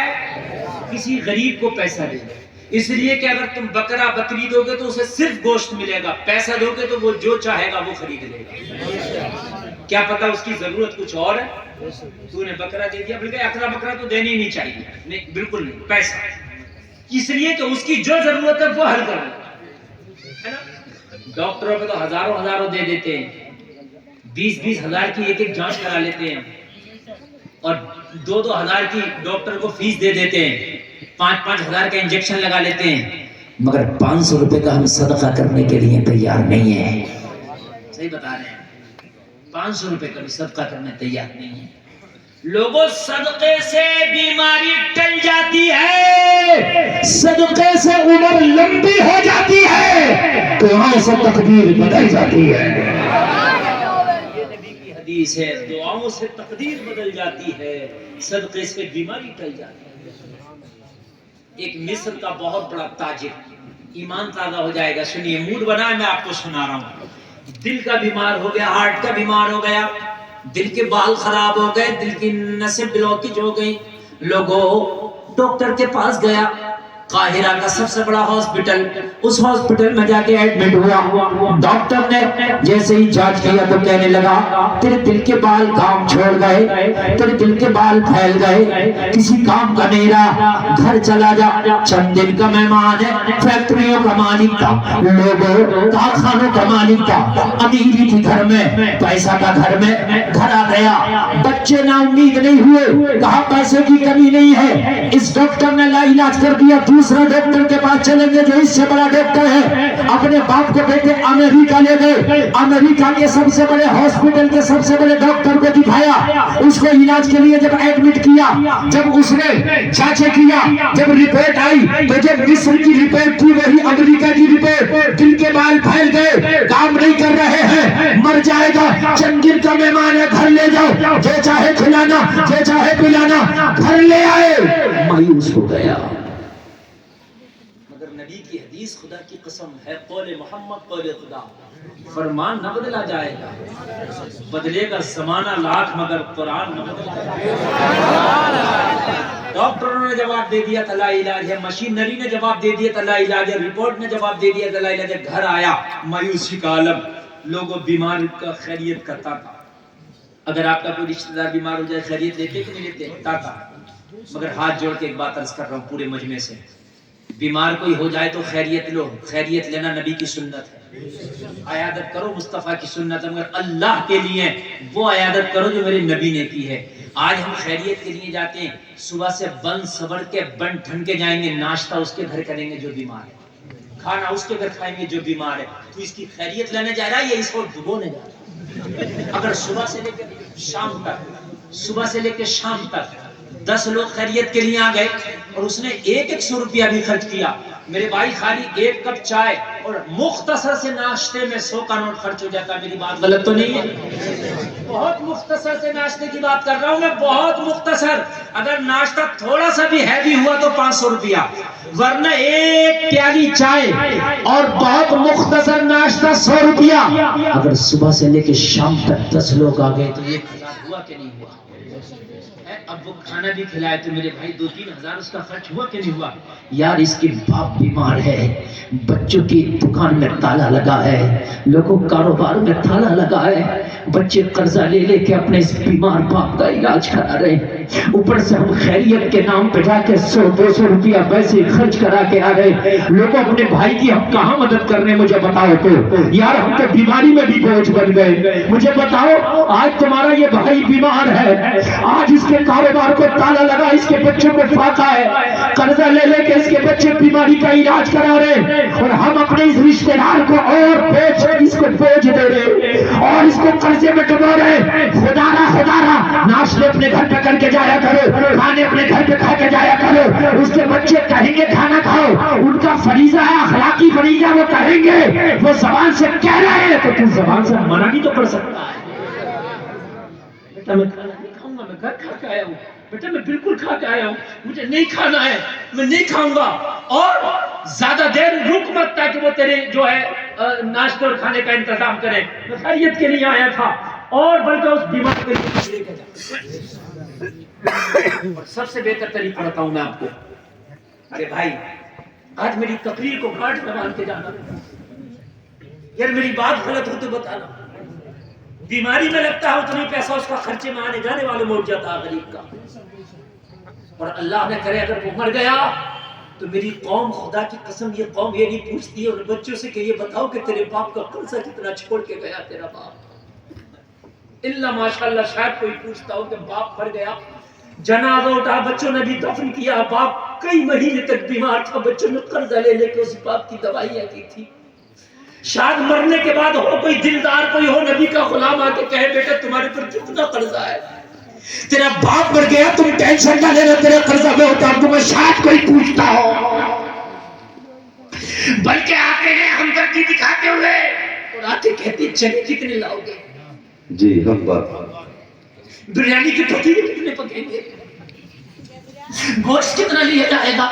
کسی غریب کو پیسہ دے. اس لیے کہ اگر تم بکرا بکری دو گے تو اسے صرف گوشت ملے گا, پیسہ دو گے تو وہ جو چاہے گا وہ خرید لے گا. کیا پتا اس کی ضرورت کچھ اور ہے, تو نے بکرا دے دیا, بلکہ اکرا بکرا تو دینا ہی نہیں چاہیے. نہیں, بالکل نہیں, پیسہ. اس لیے کہ اس کی جو ضرورت ہے وہ حل کرنا ہے نا. ڈاکٹروں پہ تو ہزاروں دے دیتے ہیں، 20 ہزار کی ایک جانچ کرا لیتے ہیں، اور 2 ہزار کی ڈاکٹر کو فیس دے دیتے ہیں، 5 ہزار کا انجیکشن لگا لیتے ہیں، مگر 500 روپے کا ہم صدقہ کرنے کے لیے تیار نہیں ہیں. صحیح بتا رہے ہیں، 500 روپے کا بھی صدقہ کرنے تیار نہیں ہے. لوگوں، صدقے سے بیماری ٹل جاتی ہے، صدقے سے عمر لمبی ہو جاتی ہے، دعاؤں سے تقدیر بدل جاتی ہے. یہ نبی کی حدیث ہے، دعاؤں سے تقدیر بدل جاتی ہے، صدقے سے بیماری ٹل جاتی ہے. ایک مصر کا بہت بڑا تاجر، ایمان تازہ ہو جائے گا، سنیے، موڈ بنا ہے، میں آپ کو سنا رہا ہوں. دل کا بیمار ہو گیا، ہارٹ کا بیمار ہو گیا، دل کے بال خراب ہو گئے، دل کی نسیں بلاکیج ہو گئی. لوگوں، ڈاکٹر کے پاس گیا، قاہرہ کا سب سے بڑا ہاسپٹل، اس ہاسپٹل میں جا کے ایڈمٹ ہوا. ڈاکٹر نے جیسے ہی جانچ کیا تو کہنے لگا، تیرے دل کے بال کام چھوڑ گئے، تیرے دل کے بال پھیل گئے، کسی کام کا نہیں رہا، گھر چلا جا. چند دن کا مہمان ہے، فیکٹریوں کا مالک تھا، لوگوں کارخانوں کا مالک تھا، امیری تھی گھر میں، پیسہ کا گھر میں، گھر آ گیا. بچے نا امید نہیں ہوئے، کہا پیسے کی کمی نہیں ہے. اس ڈاکٹر نے لا علاج کر دیا، دوسرا ڈاکٹر کے پاس چلیں گے جو اس سے بڑا ڈاکٹر ہے. اپنے باپ کو بیٹے امریکہ لے گئے، امریکہ کے سب سے بڑے ہاسپٹل کے سب سے بڑے ڈاکٹر کو دکھایا. اس کو علاج کے لیے جب ایڈمٹ کیا، جب اس نے جانچ کیا، جب رپورٹ آئی تو جب مصر کی رپورٹ تھی وہی امریکہ کی رپورٹ. دل کے بال پھیل گئے، کام نہیں کر رہے ہیں، مر جائے گا، چند دن کا مہمان ہے، گھر لے جاؤ، جو چاہے کھلانا، جو چاہے پلانا. گھر لے آئے، مایوس ہو گیا. مگر نبی کی حدیث، خدا کی قسم ہے، قول محمد قول خدا، فرمان نہ بدلا جائے گا، بدلے گا زمانہ لاکھ مگر قرآن نہ بدلا جائے گا. ڈاکٹروں نے جواب دے دیا تھا لا علاج ہے، مشینری نے جواب دے دیا تھا لا علاج ہے، رپورٹ نے جواب دے دیا تھا لا علاج ہے. گھر آیا، مایوسی کا عالم، لوگوں بیمار کا خیریت کرتا تھا. اگر آپ کا کوئی رشتہ دار بیمار ہو جائے خیریت لیتے کہ نہیں لیتے؟ تھا. مگر ہاتھ جوڑ کے ایک بات عرض کر رہا ہوں پورے مجمع سے، بیمار کوئی ہو جائے تو خیریت لو. خیریت لینا نبی کی سنت ہے، عیادت کرو مصطفیٰ کی سنت ہے، مگر اللہ کے لیے وہ عیادت کرو جو میرے نبی نے کی ہے. آج ہم خیریت کے لیے جاتے ہیں، صبح سے بن سبڑ کے بن ٹھن کے جائیں گے، ناشتہ اس کے گھر کریں گے جو بیمار ہے، کھانا اس کے گھر کھائیں گے جو بیمار ہے. تو اس کی خیریت لینے جا رہا ہے یا اس کو ڈبونے جا رہا ہے؟ اگر صبح سے لے کے شام تک، صبح سے لے کے شام تک 10 لوگ خیریت کے لیے آ گئے اور اس نے 100 روپیہ بھی خرچ کیا، میرے بھائی خالی 1 کپ چائے اور مختصر سے ناشتے میں 100 کا نوٹ خرچ ہو جاتا. میری بات غلط تو نہیں ہے؟ بہت مختصر سے ناشتے کی بات کر رہا ہوں میں، بہت مختصر. اگر ناشتہ تھوڑا سا بھی ہیوی ہوا تو 500 روپیہ، ورنہ 1 پیالی چائے اور بہت مختصر ناشتہ 100 روپیہ. اگر صبح سے لے کے شام تک 10 لوگ آ گئے تو 1000 ہوا کہ نہیں ہوا؟ اب وہ کھانا بھی کھلائے تو میرے بھائی 2-3 ہزار اس کا خرچ ہوا کہ نہیں ہوا؟ یار اس کے باپ بیمار ہے، بچوں کی دکان میں تالا لگا ہے، لوگوں کاروبار میں تالا لگا ہے، بچے قرضہ لے لے کے اپنے اس بیمار باپ کا علاج کرا رہے ہیں. اوپر سے ہم خیریت کے نام پہ جا کے 100-200 روپیہ ویسے خرچ کرا کے آ رہے. لوگوں اپنے بھائی کی ہم کہاں مدد کر رہے ہیں مجھے بتاؤ تو. یار ہم تو بیماری میں بھی بوجھ بن گئے. مجھے بتاؤ، آج تمہارا یہ بھائی بیمار ہے، آج اس کے کاروبار کو تالا لگا، اس کے بچوں کو فاقہ ہے، قرضہ لے لے کے اس کے بچے بیماری کا علاج کرا رہے، اور ہم اپنے اس رشتہ دار کو اور بیچ اس کو بوجھ دے رہے اور اس کو قرضے میں ڈبو رہے. خدا را ناشتے اپنے گھر پہ کر کے جایا کرو، کھانے اپنے گھر پہ کھا کے جایا کرو. اس کے بچے کہیں گے کھانا کھاؤ، ان کا فریضہ ہے، اخلاقی فریضہ، وہ کہیں گے، وہ زبان سے کہہ رہے ہیں تو تو زبان سے منع بھی تو کر سکتا ہے. بیٹا میں کھانا نہیں کھاؤں گا، میں گھر کھا کے آیا ہوں. بیٹا میں بالکل کھا کے آیا ہوں، مجھے نہیں کھانا ہے، میں نہیں کھاؤں گا. اور زیادہ دیر رک مت تاکہ وہ تیرے جو ہے ناشتے اور کھانے کا انتظام کرے. میں خیریت کے لیے آیا تھا، اور بلکہ اس بیمار کے لیے لے کے جا. اور سب سے بہتر طریقہ بتاؤں میں آپ کو. ارے بھائی آج میری تقریر کو گاٹ میں باندھ کے جانا، یار میری بات غلط ہو تو بتانا. بیماری میں لگتا ہے اتنی پیسہ اس کا خرچے میں آنے جانے والے موڑ جاتا ہے غریب کا. اور اللہ نے کرے اگر وہ مر گیا تو میری قوم خدا کی قسم یہ قوم یہ نہیں پوچھتی ہے ان بچوں سے کہ یہ بتاؤ کہ تیرے باپ کا قرضہ کتنا چھوڑ کے گیا تیرا باپ. اللہ ماشاءاللہ شاید کوئی پوچھتا ہو کہ باپ مر گیا, جنازہ اٹھا, بچوں نے بھی دفن کیا, باپ کئی مہینے تک بیمار تھا, بچوں نے قرضہ لے لے کے اس باپ کی دوائیاں کی تھی. شاید مرنے کے بعد ہو کوئی دلدار, کوئی ہو نبی کا غلام آ کے کہے بیٹا تمہارے پر کتنا قرضہ ہے, تیرا باپ مر گیا تم ٹینشن نہ لینا تیرے قرضہ میں اتار دوں گا. شاید کوئی پوچھتا ہو, بلکہ آتے ہیں ہمدردی دکھاتے ہوئے اور آتے کہتے ہیں چنے کتنے لاؤ گے, جی حق بات, بریانی کی پتیلے کتنے پکیں گے, گوشت کتنا لیا جائے گا.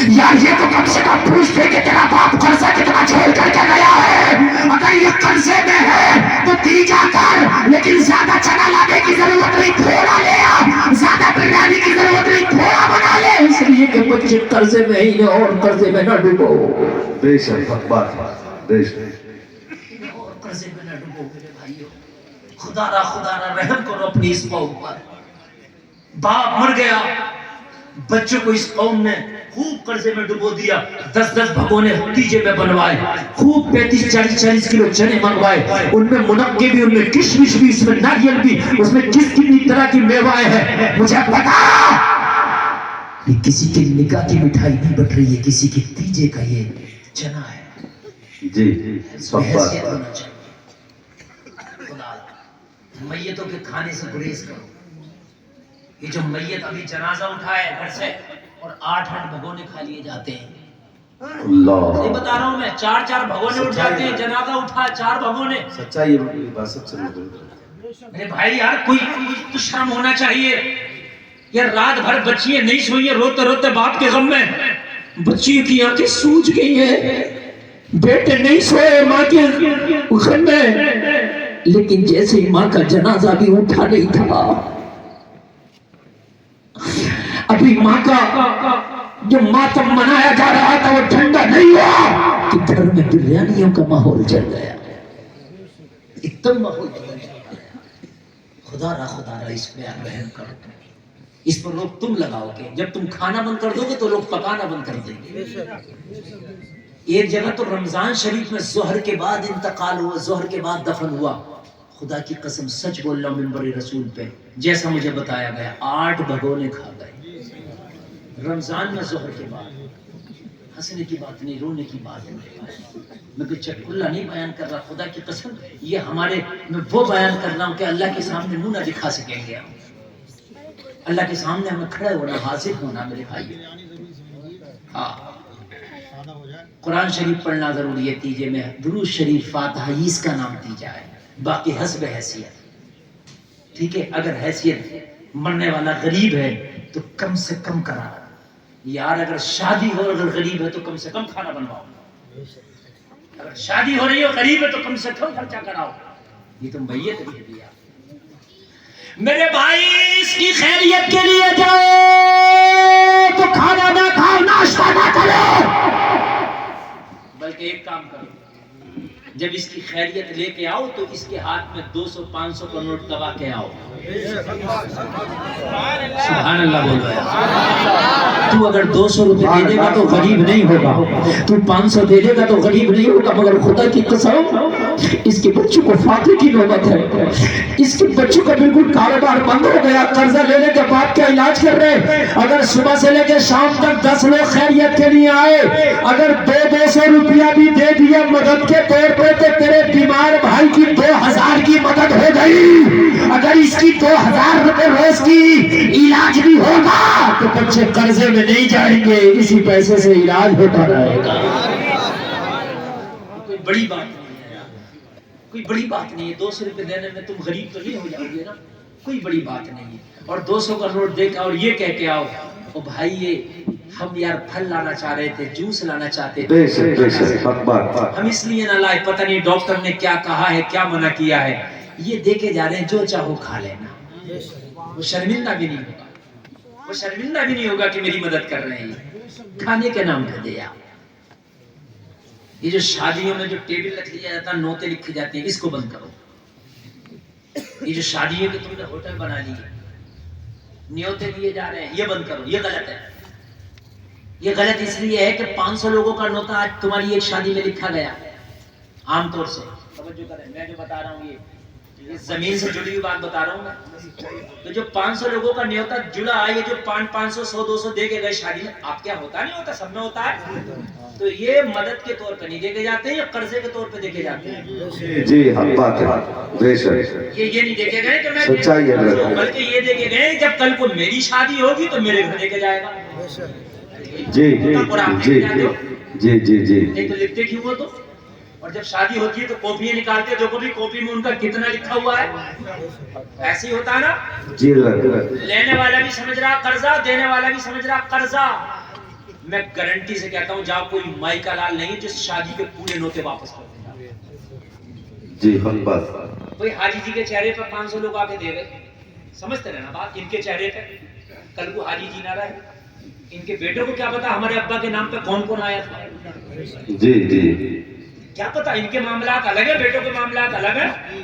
یار یہ تو کم سے کم پوچھتے کہ تیرا باپ قرضہ کتنا چھوڑ کر کے گیا ہے, اگر یہ قرضے میں ہے تو دی جا کر, لیکن زیادہ چنا لانے کی ضرورت نہیں, تھوڑا لے آ, زیادہ بریانی کی ضرورت نہیں, تھوڑا بنا لے, اس لیے کہ بچے قرضے میں ہی اور قرضے میں نہ ڈوبو. بے شک حق بات, بے شک, اور قرضے میں نہ ڈوبو میرے بھائیو. خدا را رحم کرو اپنی اس قوم پر. باپ مر گیا, بچوں کو اس قوم نے خوب قرضے میں ڈبو دیا, 10 بھگونے تیجے میں بنوائے, خوب 35-40 کلو چنے منگوائے, ان میں منقے بھی, ان میں کشمش بھی, اس میں ناریل بھی, اس میں کتنی طرح کی میوائیں ہیں. مجھے پتا یہ کسی کی نکاح کی مٹھائی نہیں بٹ رہی ہے, کسی کی تیجے کا یہ چنا ہے. جی حیثیت ہونا چاہیے. خدا میتوں کے کھانے سے گریز کرو. یہ جو میت ابھی جنازہ اٹھائے گھر سے اور 8 بھگونے کھا لیے جاتے ہیں, اللہ, یہ بتا رہا ہوں میں, 4 بھگونے اٹھ جاتے ہیں, جنازہ اٹھا 4 بھگونے. سچائی ہے بات, سب سے میرے بھائی یار کوئی تو شرم ہونا چاہیے یار. رات بھر بچیاں نہیں سوئی ہیں, روتے روتے باپ کے غم میں, بچیوں کی آنکھیں سوج گئی ہیں, بیٹے نہیں سوئے ماں کے غم میں, لیکن جیسے ہی ماں کا جنازہ بھی اٹھا نہیں تھا, ابھی ماں کا جو ماتم منایا جا رہا تھا وہ ٹھنڈا نہیں ہوا کہ گھر میں بریانیوں کا ماحول چل گیا, ایک دم ماحول بدل گیا. خدا را اس پہ رحم کرو. اس پر لوگ تم لگاؤ گے, جب تم کھانا بند کر دو گے تو لوگ پکانا بند کر دیں گے. ایک جگہ تو رمضان شریف میں ظہر کے بعد انتقال ہوا, ظہر کے بعد دفن ہوا. خدا کی قسم سچ بول رہا ہوں منبر رسول پہ, جیسا مجھے بتایا گیا 8 بھگونے کھا گئے رمضان میں ظہر کے بعد. ہنسنے کی بات نہیں, رونے کی بات نہیں, میں کوئی چٹکلا نہیں بیان کر رہا. خدا کی قسم یہ ہمارے, میں وہ بیان کر رہا ہوں کہ اللہ کے سامنے منہ نہ دکھا سکیں گے ہم. اللہ کے سامنے ہمیں کھڑے ہونا, حاضر ہونا میرے بھائی. ہاں, قرآن شریف پڑھنا ضروری ہے. تیجے میں درود شریف, فاتحہ, اس کا نام تیجا ہے, باقی حسب حیثیت. ٹھیک ہے, اگر حیثیت مرنے والا غریب ہے تو کم سے کم کرا یار. اگر شادی ہو, اگر غریب ہے تو کم سے کم کھانا بنواؤ. اگر شادی ہو رہی ہو, غریب ہے تو کم سے کم خرچہ کراؤ. یہ تو میت دے دیا میرے بھائی. اس کی خیریت کے لیے جاؤ تو کھانا نہ کھاؤ, ناشتہ نہ کرو, بلکہ ایک کام کرو, جب اس کی خیریت لے کے آؤ تو اس کے ہاتھ میں 200-500 کا نوٹ دبا کے آؤ. سبحان اللہ بول رہا. تو اگر 200 روپے دے دے گا تو غریب نہیں ہوگا, تو 500 دے دے گا تو غریب نہیں ہوگا, مگر خدا کی قسم اس کے بچوں کو فاقے کی نوبت ہے. اس کے بچوں کا بالکل کاروبار بند ہو گیا, قرضہ لینے کے بعد کیا علاج کر رہے. اگر صبح سے لے کے شام تک 10 لوگ خیریت کے لیے آئے, اگر 200 روپیہ بھی دے دیا مدد کے طور پہ تو تیرے بیمار بھائی کی 2000 کی مدد ہو گئی. اگر اس کی 2000 روپے روز کی علاج بھی ہوگا تو بچے قرضے میں نہیں جائیں گے, اسی پیسے سے علاج ہوتا رہے گا. کوئی بڑی بات نہیں ہے, کوئی بڑی بات نہیں ہے. 200 روپے دینے میں تم غریب تو نہیں ہو جاؤ گے نا, کوئی بڑی بات نہیں ہے. اور 200 کا نوٹ دے کے اور یہ کہہ کے آؤ, او بھائی یہ ہم یار پھل لانا چاہ رہے تھے, جوس لانا چاہتے تھے, ہم اس لیے نہ لائے, پتہ نہیں ڈاکٹر نے کیا کہا ہے, کیا منع کیا ہے, یہ دے کے جا رہے ہیں, جو چاہو کھا لینا. وہ شرمندہ بھی نہیں ہوگا, وہ شرمندہ بھی نہیں ہوگا کہ میری مدد کر رہے ہیں. کھانے کے نام پہ دیا. یہ جو شادیوں میں جو ٹیبل رکھ لیا جاتا ہے, نوتے لکھی جاتی ہیں, اس کو بند کرو. یہ جو شادیوں کے تم نے ہوٹل بنا لی, نیوتے لیے جا رہے ہیں, یہ بند کرو, یہ غلط ہے. یہ غلط اس لیے ہے کہ 500 لوگوں کا نوتا آج تمہاری ایک شادی میں لکھا گیا عام طور سے. توجہ کریں, میں جو بتا رہا ہوں یہ زمین سے جڑی ہوئی بات بتا رہا ہوں میں. تو جو 500 لوگوں کا نیوتا جڑا ہے, یہ جو 500 100 200 دے کے گئے شادی میں, آپ کیا ہوتا نہیں ہوتا, سب میں ہوتا ہے. تو یہ مدد کے طور پہ نہیں دیکھے جاتے ہیں, یہ قرضے کے طور پہ دیکھے جاتے ہیں. جی حق بات ہے, بے شک یہ نہیں دیکھے گئے کہ میں سچائی ہے, بلکہ یہ دیکھے گئے جب کل کو میری شادی ہوگی تو میرے گھر دیکھے جائے گا. جی جی جی جی جی. نہیں تو لکھتے کیوں ہو تو, اور جب شادی ہوتی ہے تو کاپیاں نکالتے, جو کبھی کاپی میں ان کا کتنا لکھا ہوا ہے, ایسے ہی ہوتا ہے نا. جی لینے والا بھی سمجھ رہا قرضہ, دینے والا بھی سمجھ رہا قرضہ. میں گارنٹی سے کہتا ہوں جہاں کوئی مائی کا لال نہیں جس شادی کے پورے نوتے واپس کر دے. جی حق بات. بھائی حاجی جی کے چہرے پر 500 لوگ آ کے دے گئے, سمجھتے رہنا بات, ان کے چہرے پہ کل کو حاجی جی نہ رہے, ان کے بیٹوں کو کیا پتا ہمارے ابا کے نام پہ کون کون آیا تھا. جی جی کیا پتا, ان کے معاملات الگ ہیں, بیٹوں کے معاملات الگ ہیں.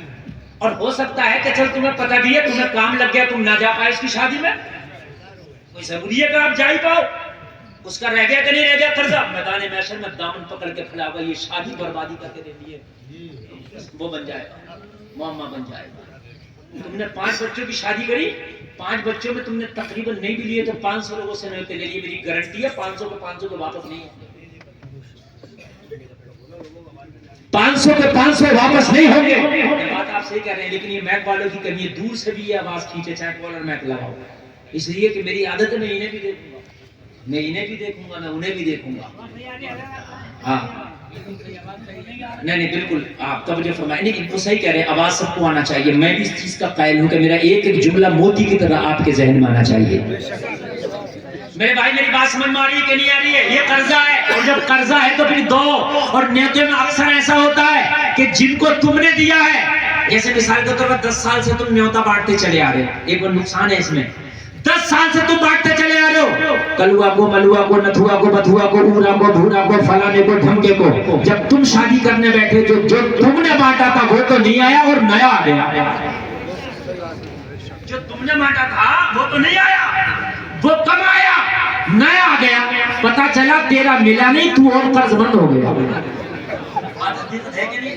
اور ہو سکتا ہے کہ چل تمہیں پتہ بھی ہے, تمہیں کام لگ گیا, تم نہ جا پائے اس کی شادی میں, کوئی ضروری ہے کہ آپ جا ہی پاؤ, اس کا رہ گیا کہ نہیں رہ گیا قرضہ, میدان محشر میں دامن پکڑ کے کھڑا ہوگا, یہ شادی بربادی کر کے دے دی ہے, وہ بن جائے گا, معمہ بن جائے گا. تم نے 5 بچوں کی شادی کری, 5 بچوں میں تم نے تقریباً نہیں بھی لیے تو 500 لوگوں سے نیوتے لے لیے, میری گارنٹی ہے 500 کے 500 تو واپس نہیں ہے. 500 کے 500 واپس نہیں ہوں گے. بات آپ صحیح کہہ رہے ہیں, لیکن یہ میک والوں کی کمی ہے, دور سے بھی یہ آواز کھینچے چاہے کالر میک لگاؤ, اس لیے کہ میری عادت ہے, میں انہیں بھی دیکھوں گا, میں انہیں بھی دیکھوں گا, میں انہیں بھی دیکھوں گا. ہاں نہیں بالکل آپ توجہ فرمائیں, نہیں وہ صحیح کہہ رہے ہیں, آواز سب کو آنا چاہیے. میں بھی اس چیز کا قائل ہوں کہ میرا ایک ایک جملہ موتی کی طرح آپ کے ذہن میں آنا چاہیے. میرے بھائی میری بات سمجھ میں آ رہی ہے کہ نہیں آ رہی ہے؟ یہ قرضہ ہے, اور جب قرضہ ہے تو پھر دو. اور نیتوں میں اکثر ایسا ہوتا ہے کہ جن کو تم نے دیا ہے, جیسے مثال کے طور پر 10 سال سے تم نیوتا بانٹتے چلے آ رہے ہو, ایک اور نقصان ہے اس میں, 10 سال سے تم بانٹتے چلے آ رہے ہو, کلوا کو, ملوا کو, نتھوا کو, بتھوا کو, اورا کو, بھورا کو, فلانے کو, ڈھمکے کو, جب تم شادی کرنے بیٹھے جو تم نے بانٹا تھا وہ تو نہیں آیا اور نیا آ گیا. جو تم نے بانٹا تھا وہ تو نہیں آیا, وہ کم آیا, نیا آ گیا. پتا چلا تیرا ملا نہیں, تو اور قرض مند ہو گیا.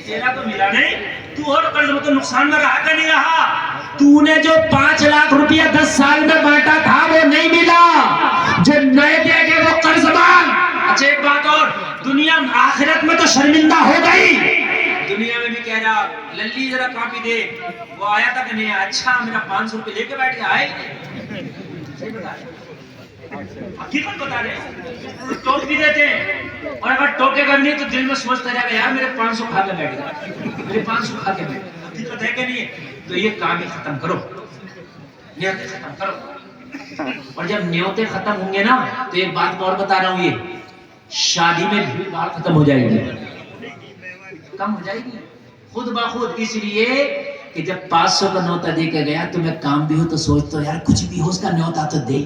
تیرا تو ملا نہیں, تو اور قرض مند, تو نقصان میں رہا کہ نہیں رہا. تو نے جو 5 لاکھ روپیہ 10 سال میں بانٹا تھا وہ نہیں ملا, جو نئے دے گئے وہ قرض مان. اچھا ایک بات اور, دنیا آخرت میں تو شرمندہ ہو گئی, دنیا میں بھی کہہ رہا للی ذرا کاپی دے, وہ آیا تھا کہ نہیں, اچھا میرا 500 روپے لے کے بیٹھ گیا, آئے صحیح بتا رہے, حقیقت بتا رہے, ٹوک بھی دیتے ہیں, اور اگر ٹوکے گا نہیں تو دل میں سوچتا رہے گا یار میرے 500 کھا کے بیٹھ گیا, میرے 500 کھا کے بیٹھ گیا. حقیقت ہے کہ نہیں؟ تو یہ کام ہی ختم کرو, نیوتے ختم کرو. اور جب نیوتے ختم ہوں گے نا تو ایک بات اور بتا رہا ہوں, یہ شادی میں بھیڑ بھاڑ ختم ہو جائے گی, کم ہو جائے گی خود بخود. اس لیے کہ جب 500 کا نیوتا دے کے گیا, تمہیں کام بھی ہو تو سوچتا یار کچھ بھی ہو اس کا نیوتا تو دے,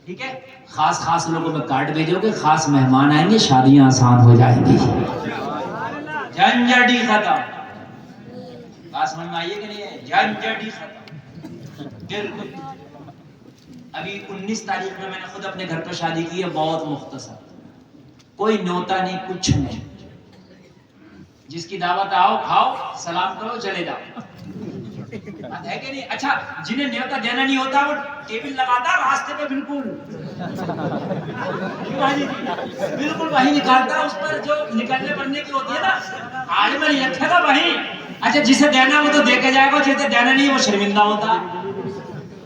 ٹھیک ہے. خاص لوگوں میں کارڈ بھیجو گے, خاص مہمان آئیں گے, شادیاں آسان ہو جائیں گی, جھنجھٹ ہی ختم. بات سمجھ میں آئیے کہ نہیں ہے؟ جھنجھٹ ہی ختم. بالکل. ابھی 19 تاریخ میں نے خود اپنے گھر پر شادی کی ہے, بہت مختصر, کوئی نیوتا نہیں, کچھ نہیں, جس کی دعوت آؤ کھاؤ سلام کرو چلے جاؤ, بات ہے کہ نہیں. اچھا جنہیں نیوتا دینا نہیں ہوتا وہ ٹیبل لگاتا راستے پہ, بالکل بالکل وہی نکالتا, اس پر جو نکلنے پڑنے کی ہوتی ہے نا, عالم نہیں رکھے گا وہی. اچھا جسے دینا وہ تو دے کے جائے گا, جسے دینا نہیں وہ شرمندہ ہوتا,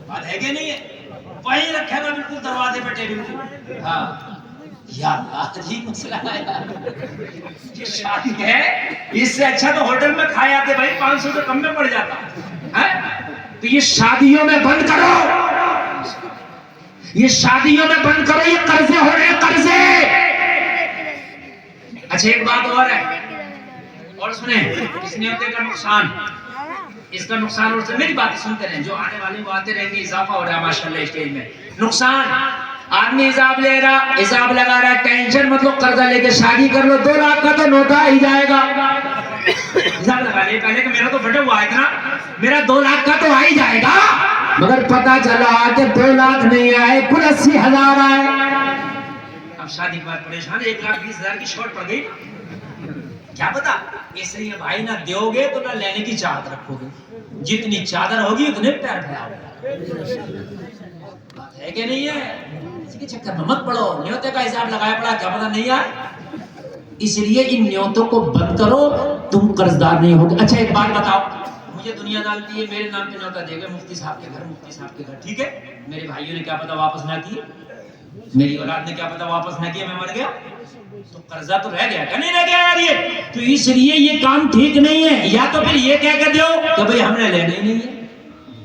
بات ہے کہ نہیں ہے, وہی رکھے گا بالکل دروازے پہ ٹیبل کو. ہاں یا اللہ جی مسئلہ ہے, یہ شادی ہے, اس سے اچھا تو ہوٹل میں کھائے آتے بھائی, 500 سے کم میں پڑ جاتا. تو یہ شادیوں میں بند کرو, یہ شادیوں میں بند کرو, یہ قرضے ہو رہے ہیں, قرضے. اچھا ایک بات اور ہے, اور سنیں, اس نیوتے کا نقصان, اس کا نقصان, اور سے میری باتیں سنتے رہیں, جو آنے والے وہ آتے رہیں گے, اضافہ ہو رہا ہے ماشاءاللہ اسٹیج میں. نقصان, آدمی حساب لے رہا, حساب لگا رہا ہے, ٹینشن مطلب قرضہ لے کے شادی کر لو, 2 لاکھ کا تو نوتا ہی جائے گا. حساب لگا لے پہلے کہ میرا تو بڑا ہوا ہے اتنا, میرا 2 لاکھ کا تو آ ہی جائے گا, مگر پتا چلا کہ 2 لاکھ نہیں آئے, کل 80,000 آئے. اب شادی کے بعد پریشان 1,20,000 کی شارٹ پڑ گئی کیا پتا، اس لیے بھائی نہ دیو گے تو نہ لینے کی چاہت رکھو گے، جتنی چادر ہوگی اتنے پیر پھیلاؤ گے، بات ہے کہ نہیں ہے؟ اسی کے چکر میں مت پڑو، نیوتے کا حساب لگایا پڑا کیا پتا نہیں آئے، اس لیے ان نیوتوں کو بند کرو، تم قرضدار نہیں ہوگے۔ اچھا ایک بات بتاؤ، مجھے دنیا دانتی ہے میرے نام پہ نیوتا دے گئے مفتی صاحب کے گھر، مفتی صاحب کے گھر، ٹھیک ہے، میرے بھائیوں نے کیا پتا واپس نہ کیے، میری اولاد نے کیا پتا واپس نہ کیا، میں مر گیا تو قرضہ تو رہ گیا کہ نہیں رہ گیا یار، یہ تو اس لیے یہ کام ٹھیک نہیں ہے، یا تو پھر یہ کہہ کے دیو کہ بھئی ہم نے لینا ہی نہیں ہے،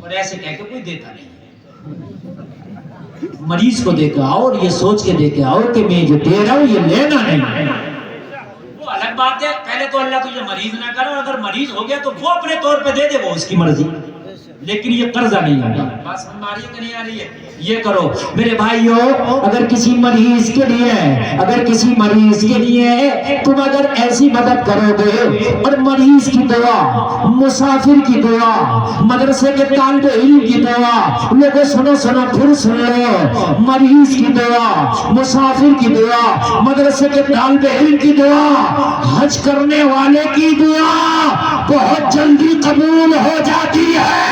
اور ایسے کہہ کے کوئی دیتا نہیں ہے۔ مریض کو دے کے آؤ اور یہ سوچ کے دے کے آؤ کہ میں جو دے رہا ہوں یہ لینا نہیں ہے، وہ الگ بات ہے، پہلے تو اللہ تجھے مریض نہ کرو، اگر مریض ہو گیا تو وہ اپنے طور پہ دے دے، وہ اس کی مرضی، لیکن یہ قرضہ نہیں ہوگا۔ بات سمجھ آ رہی ہے کہ نہیں آ رہی ہے؟ یہ کرو میرے بھائیوں، اگر کسی مریض کے لیے تم اگر ایسی مدد کرو گے، اور مریض کی دعا، مسافر کی دعا، مدرسے کے طالب علم کی دعا، لوگوں سنو پھر سن لو، مریض کی دعا، مسافر کی دعا، مدرسے کے طالب علم کی دعا، حج کرنے والے کی دعا بہت جلدی قبول ہو جاتی ہے۔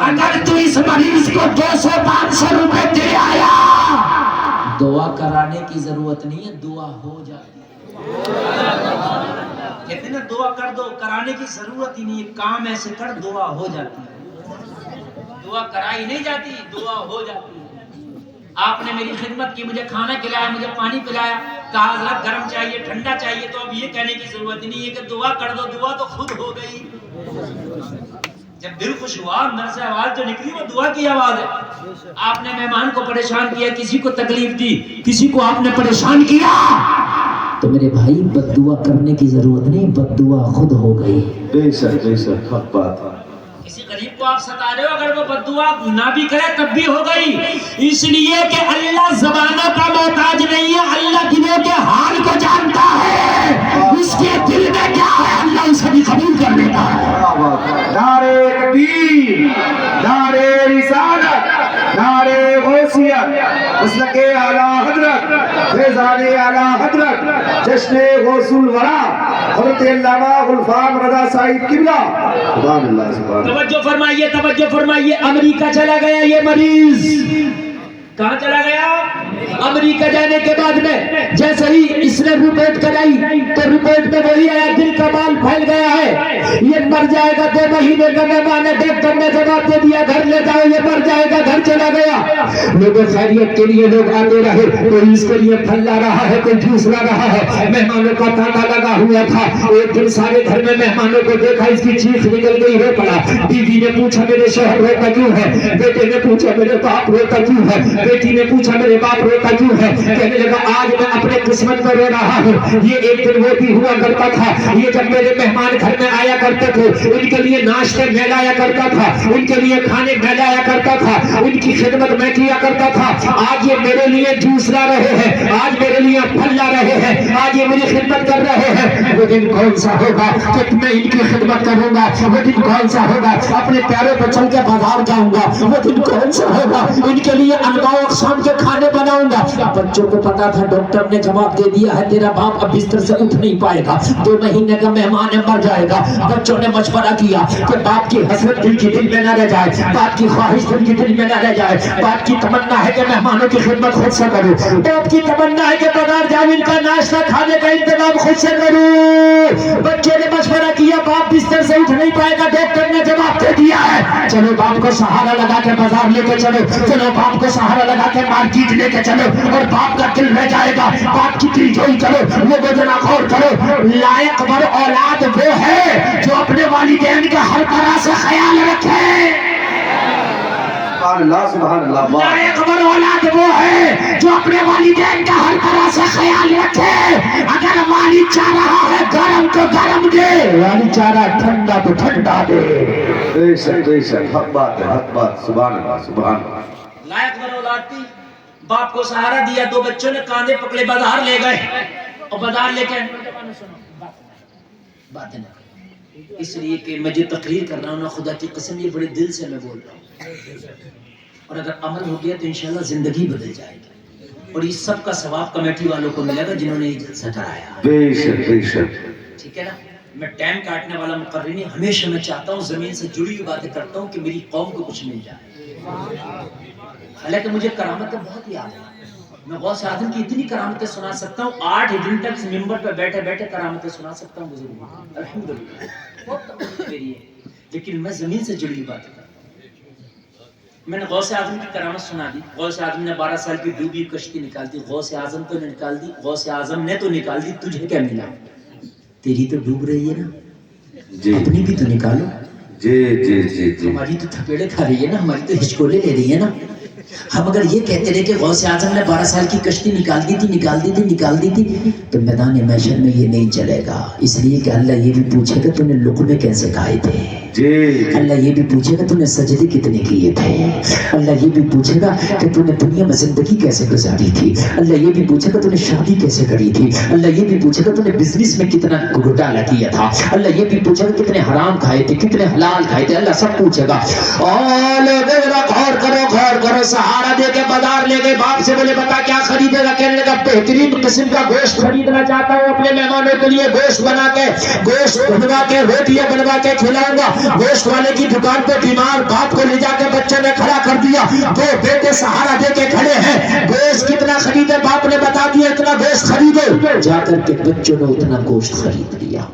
اگر تو اس مریض کو 200-500 روپے دے آیا، دعا کرانے کی ضرورت نہیں ہے، دعا ہو جاتی ہے۔ کہتے ہیں نا دعا کر دو، کرانے کی ضرورت ہی نہیں ہے، کام ایسے کر دعا ہو جاتی ہے، دعا کرائی نہیں جاتی، دعا ہو جاتی ہے۔ آپ نے میری خدمت کی، مجھے کھانا کھلایا، مجھے پانی پلایا، کہا حضرت گرم چاہیے ٹھنڈا چاہیے، تو اب یہ کہنے کی ضرورت ہی نہیں ہے کہ دعا کر دو، دعا تو خود ہو گئی۔ جب دل خوش ہوا اندر سے آواز جو نکلی وہ دعا کی آواز ہے۔ آپ نے مہمان کو پریشان کیا، کسی کو تکلیف دی، کسی کو آپ نے پریشان کیا، تو میرے بھائی بد دعا کرنے کی ضرورت نہیں، بد دعا خود ہو گئی۔ بے شک حق بات ہے۔ کسی غریب کو آپ ستا رہے ہو، اگر وہ بد دعا نہ بھی کرے تب بھی ہو گئی، اس لیے کہ اللہ زبانوں کا محتاج نہیں ہے، اللہ دلوں کے حال کو جانتا ہے، اس کے دل میں کیا ہے اللہ اسے بھی قبول کر لیتا ہے۔ نعرے تکبیر، نعرے رسالت، نعرے غوثیت، مسلک اعلیٰ حضرت، فیضان اعلیٰ حضرت، جشن غوث الورا حضرت علامہ غلفان رضا صاحب قبلہ، سبحان اللہ سبحان اللہ۔ توجہ فرمائیے، امریکہ چلا گیا یہ مریض، کہاں چلا گیا؟ امریکہ جانے کے بعد میں جیسے ہی اس نے رپورٹ کرائی تو رپورٹ میں وہی آیا، دل کا بال پھیل گیا ہے، یہ مر جائے گا، 2 مہینے کا مہمان ہے، ڈاکٹر نے جواب دے دیا گھر لے جاؤ، یہ مر جائے گا، گھر چلا گیا۔ لوگوں خیریت کے لیے لوگ آتے رہے، کوئی اس کے لیے پھل لا رہا ہے، کوئی جوس لا رہا ہے، مہمانوں کا تانتا لگا ہوا تھا۔ ایک دن سارے گھر میں مہمانوں کو دیکھا، اس کی چیخ نکل گئی، رو پڑا۔ بیوی نے پوچھا میرے شوہر روتا کیوں ہے، بیٹے نے پوچھا میرے باپ روتا کیوں ہے، بیٹی نے پوچھا میرے باپ روتا کیوں ہے، کہنے لگا آج میں اپنے قسمت میں رو رہا ہوں، یہ ایک دن وہ بھی ہوا کرتا تھا، یہ جب میرے مہمان گھر میں آیا کرتے تھے، ان کے لیے ناشتے میں لایا کرتا تھا، ان کے لیے کھانے میں لایا کرتا تھا، ان کی خدمت میں کیا کرتا تھا، آج یہ میرے لیے جوس لا رہے ہیں، آج میرے لیے پھل لا رہے ہیں، آج یہ میری خدمت کر رہے ہیں، وہ دن کون سا ہوگا کہ میں ان کی خدمت کروں گا، وہ دن کون سا ہوگا اپنے پیروں پر چل کے بازار جاؤں گا، وہ دن کون سا ہوگا ان کے لیے انواع و اقسام کے کھانے بناؤں گا۔ بچوں کو پتا تھا، ڈاکٹر نے جواب دے دیا ہے تیرا باپ اب بستر سے اٹھ نہیں پائے گا، 2 مہینے کا مہمان ہے، مر جائے گا۔ بچوں نے مشورہ کیا کہ باپ کی حسرت دل کی دل میں نہ رہ جائے، باپ کی خواہش دل کی دل میں نہ رہ جائے، باپ کی تمنا ہے کہ مہمانوں کی خدمت خود سے کروں، باپ کی تمنا ہے کہ بازار جاؤں ان کا ناشتہ کھانے کا انتظام خود سے کروں۔ بچوں نے مشورہ کیا، باپ بستر سے اٹھ نہیں پائے گا، ڈاکٹر نے جواب دے دیا ہے چلو باپ کو سہارا لگا کے بازار لے کے چلو، چلو باپ کو سہارا لگا کے مارکیٹ لے کے چلو، اور باپ کا دل رہ جائے گا، باپ کی دل جوئی کرو، وہ بجنا غور کرو، لائق بر اولاد وہ ہے جو اپنے والدین کا ہر طرح سے خیال رکھے، سبحان اللہ سبحان اللہ۔ لائق بر اولاد وہ ہے جو اپنے والدین کا ہر طرح سے خیال رکھے، اگر والد چاہ رہا ہے گرم تو گرم دے، والد چاہ رہا ہے ٹھنڈا تو ٹھنڈا دے۔ بے شک حق بات ہے، حق بات، سبحان اللہ سبحان اللہ۔ لائق بر اولاد تھی، باپ کو سہارا دیا، 2 بچوں نے کاندھے پکڑے بازار لے گئے، اور بازار لے کے باتیں نہ کریں، اس لیے کہ میں جو تقریر کر رہا ہوں نا، خدا کی قسم یہ بڑے دل سے میں بول رہا ہوں، اور اگر عمل ہو گیا تو انشاءاللہ زندگی بدل جائے گی۔ اور اس سب کا ثواب کمیٹی والوں کو ملے گا جنہوں نے یہ جلسہ کرایا. بے شک بے شک. ٹھیک ہے نا. میں ٹائم کاٹنے والا مقرر نہیں. ہمیشہ میں چاہتا ہوں زمین سے جڑی ہوئی باتیں کرتا ہوں کہ میری قوم کو کچھ مل جائے. حالانکہ مجھے کرامتیں بہت یاد ہیں. میں غوث اعظم کی اتنی کرامتیں سنا سکتا ہوں, 8 دن تک ممبر پہ بیٹھے بیٹھے کرامتیں سنا سکتا ہوں بزرگوں. الحمدللہ بہت تکلیف میری ہے, لیکن میں زمین سے جڑی ہوئی باتیں کرتا ہوں. میں نے غوث اعظم کی کرامت سنا دی. غوث اعظم نے 12 سال کی ڈوبی کشتی نکال دی. غوث اعظم تو نکال دی, غوث اعظم نے تو نکال دی, تجھے کیا ملا؟ تیری تو ڈوب رہی ہے نا, جی اپنی بھی تو نکالو. جی جی جی جی. ہماری تو تھپیڑے کھا رہی ہے نا, ہماری تو ہچکولے لے رہی ہے نا. ہم اگر یہ کہتے رہے کہ غوث اعظم نے 12 سال کی کشتی نکال دی تھی تو میدان محشر میں یہ نہیں چلے گا. اس لیے کہ اللہ یہ بھی پوچھے گا تو نے لقمے کیسے کھائے تھے. جی اللہ یہ بھی پوچھے گا تو نے سجدے کتنے کیے تھے. اللہ یہ بھی پوچھے گا کہ تو نے دنیا میں زندگی کیسے گزاری تھی. اللہ یہ بھی پوچھے گا تو نے شادی کیسے کری تھی. اللہ یہ بھی پوچھے گا تو نے بزنس میں کتنا گھوٹالا کیا تھا. اللہ یہ بھی پوچھے گا کتنے حرام کھائے تھے, کتنے حلال کھائے تھے. اللہ سب پوچھے گا. اور غور کرو. سہارا دے کے بازار لے گئے, باپ سے بولے بتا کیا خریدے گا. کہنے لگا بہترین قسم کا گوشت خریدنا چاہتا ہوں, اپنے مہمانوں کے لیے گوشت بنا کے, گوشت بنوا کے, روٹیاں بنوا کے کھلاؤں گا. گوشت والے کی دکان پہ بیمار باپ کو لے جا کے بچے نے کھڑا کر دیا. 2 بیٹے سہارا دے کے کھڑے ہیں. گوشت کتنا خریدے, باپ نے بتا دیا اتنا گوشت خریدو. جا کر کے بچوں نے اتنا گوشت خرید لیا.